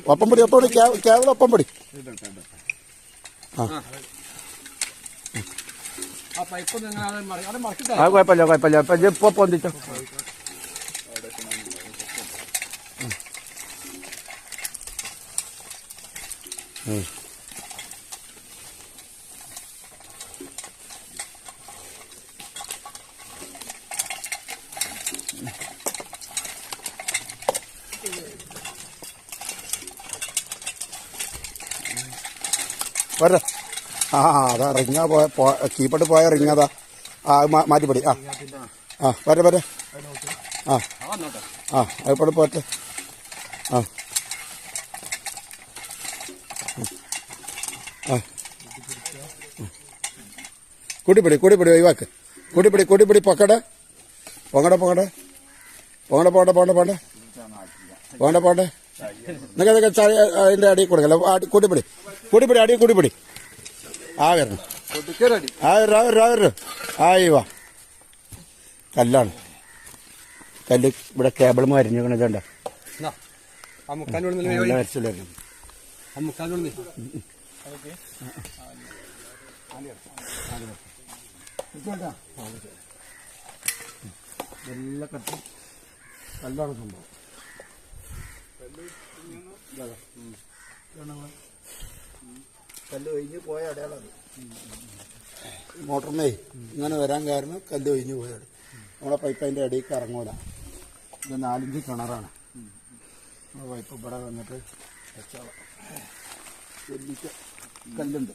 ഒപ്പം പിടി ഒപ്പം പിടി കേവലം ഒപ്പം പിടി കുഴപ്പമില്ല ഇപ്പൊ പൊന്തിച്ചോ വര അതാ റിങ്ങാ കീപ്പട്ട് പോയ റിങ് അതാ മാറ്റിപ്പടി വരെ അതിപ്പോ പോട്ടെ കൂട്ടിപ്പിടി ഒഴിവാക്ക് കൂട്ടിപ്പിടി പൊക്കടെ പോകട്ടെ നിങ്ങൾക്ക് അതിന്റെ അടി കൊടുക്കല്ല കൂട്ടിപ്പിടി അടി കൂട്ടിപ്പിടി വരണം വാ കല്ലാണ് കല്ല് ഇവിടെ കേബിൾ മരിഞ്ഞിരിക്കണ ഇതുണ്ട വരച്ചില്ലായിരുന്നു എല്ലാ കട്ടും കല്ലാണ് സംഭവം കല്ല് ഒഴിഞ്ഞ് പോയ അടയാളത് മോട്ടറിനെ ഇങ്ങനെ വരാൻ കാരണം കല്ല് ഒഴിഞ്ഞ് പോയത് നമ്മളെ പൈപ്പ് അതിൻ്റെ അടിയിൽ ഇറങ്ങൂല ഇത് 4 ഇഞ്ച് കിണറാണ് പൈപ്പ് ഇവിടെ വന്നിട്ട് വെച്ചോളാം വലിയ കല്ലുണ്ട്